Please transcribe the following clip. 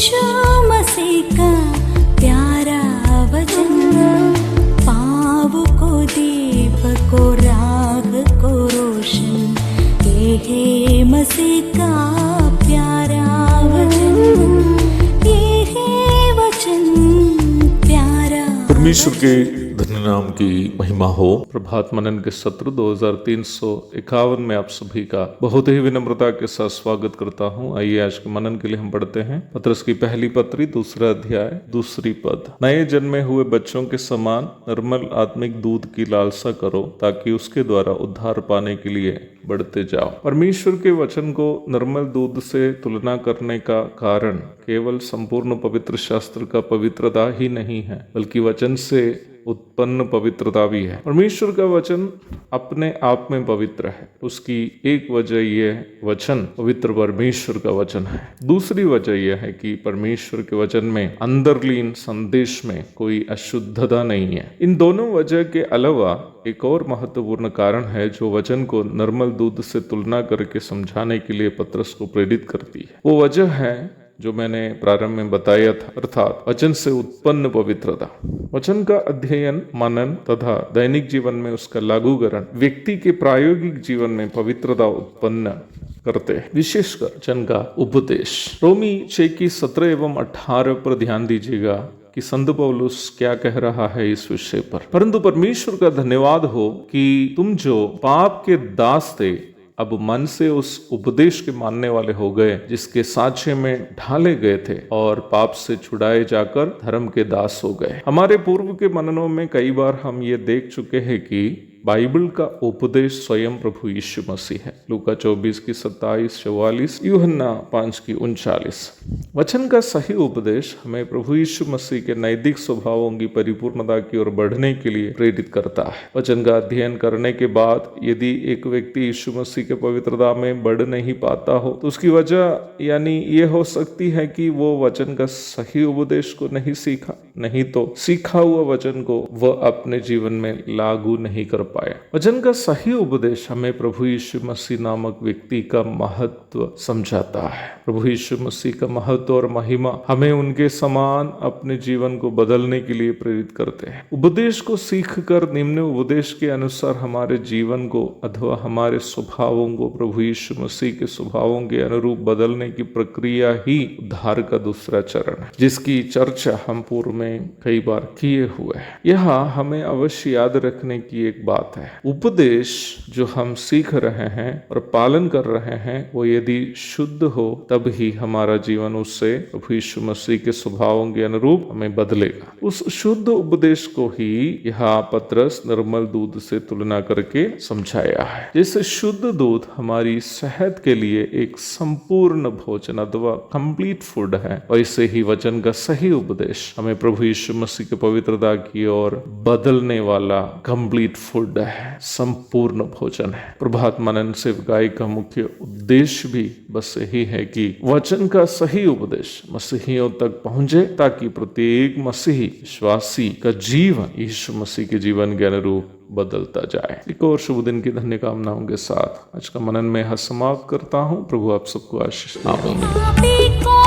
यीशु मसीह का प्यारा वचन, पाँव को दीपक को राह को रोशन, ये है मसीह का प्यारा वचन, ये है वचन प्यारा। परमेश्वर के धन्य नाम की महिमा हो। प्रभात मनन के सत्र 2351 में आप सभी का बहुत ही विनम्रता के साथ स्वागत करता हूं। आइए आज के मनन के लिए हम पढ़ते हैं पत्रस की पहली पत्री 2 अध्याय 2 पद। नए जन्मे हुए बच्चों के समान निर्मल आत्मिक दूध की लालसा करो, ताकि उसके द्वारा उद्धार पाने के लिए बढ़ते जाओ। परमेश्वर के वचन को निर्मल दूध से तुलना करने का कारण केवल संपूर्ण पवित्र शास्त्र का पवित्रता ही नहीं है, बल्कि वचन से उत्पन्न पवित्रता भी है। परमेश्वर का वचन अपने आप में पवित्र है। उसकी एक वजह यह वचन पवित्र परमेश्वर का वचन है। दूसरी वजह यह है कि परमेश्वर के वचन में अंतर्लीन संदेश में कोई अशुद्धता नहीं है। इन दोनों वजह के अलावा एक और महत्वपूर्ण कारण है जो वचन को निर्मल दूध से तुलना करके समझाने के लिए पत्रस को प्रेरित करती है। वो वजह है जो मैंने प्रारंभ में बताया था, अर्थात वचन से उत्पन्न पवित्रता। वचन का अध्ययन, मनन तथा दैनिक जीवन में उसका लागूकरण व्यक्ति के प्रायोगिक जीवन में पवित्रता उत्पन्न करते हैं। विशेषकर वचन का उपदेश। रोमी 6 की 17 एवं 18 पर ध्यान दीजिएगा कि संत पौलुस क्या कह रहा है इस विषय पर। परंतु परमेश्वर का धन्यवाद हो कि तुम जो पाप के दास थे, अब मन से उस उपदेश के मानने वाले हो गए जिसके साँचे में ढाले गए थे, और पाप से छुड़ाए जाकर धर्म के दास हो गए। हमारे पूर्व के मननों में कई बार हम ये देख चुके हैं कि बाइबल का उपदेश स्वयं प्रभु यीशु मसीह है। लूका 24 की 27-44, यूहन्ना 5 की 39। वचन का सही उपदेश हमें प्रभु यीशु मसीह के नैतिक स्वभावों की परिपूर्णता की ओर बढ़ने के लिए प्रेरित करता है। वचन का अध्ययन करने के बाद यदि एक व्यक्ति यीशु मसीह के पवित्रता में बढ़ नहीं पाता हो, तो उसकी वजह यानी ये हो सकती है कि वो वचन का सही उपदेश को नहीं सीखा, नहीं तो सीखा हुआ वचन को वह अपने जीवन में लागू नहीं कर पाया। वचन का सही उपदेश हमें प्रभु यीशु मसीह नामक व्यक्ति का महत्व समझाता है। प्रभु यीशु मसीह का महत्व और महिमा हमें उनके समान अपने जीवन को बदलने के लिए प्रेरित करते हैं। उपदेश को सीखकर निम्न उपदेश के अनुसार हमारे जीवन को अथवा हमारे स्वभावों को प्रभु यीशु मसीह के स्वभावों के अनुरूप बदलने की प्रक्रिया ही उद्धार का दूसरा चरण है, जिसकी चर्चा हम पूर्व में कई बार किए हुए हैं। यहाँ हमें अवश्य याद रखने की एक बात है, उपदेश जो हम सीख रहे हैं और पालन कर रहे हैं वो यदि शुद्ध हो तब ही हमारा जीवन उससे प्रभु यीशु मसीह के स्वभावों के अनुरूप हमें बदलेगा। उस शुद्ध उपदेश को ही यहाँ पत्रस निर्मल दूध से तुलना करके समझाया है। जैसे शुद्ध दूध हमारी सेहत के लिए एक संपूर्ण भोजन अथवा कंप्लीट फूड है, वैसे ही वचन का सही उपदेश हमें प्रभु यीशु मसीह के पवित्रता की ओर बदलने वाला कंप्लीट फूड है, संपूर्ण भोजन है। प्रभात मनन सेवकाई का मुख्य उद्देश्य भी बस यही है कि वचन का सही उपदेश मसीहियों तक पहुंचे, ताकि प्रत्येक मसीही विश्वासी का जीवन यीशु मसीह के जीवन के अनुरूप बदलता जाए। एक और शुभ दिन की धन्य कामनाओं के साथ आज का मनन में समाप्त करता हूँ। प्रभु आप सबको आशीष। आमीन।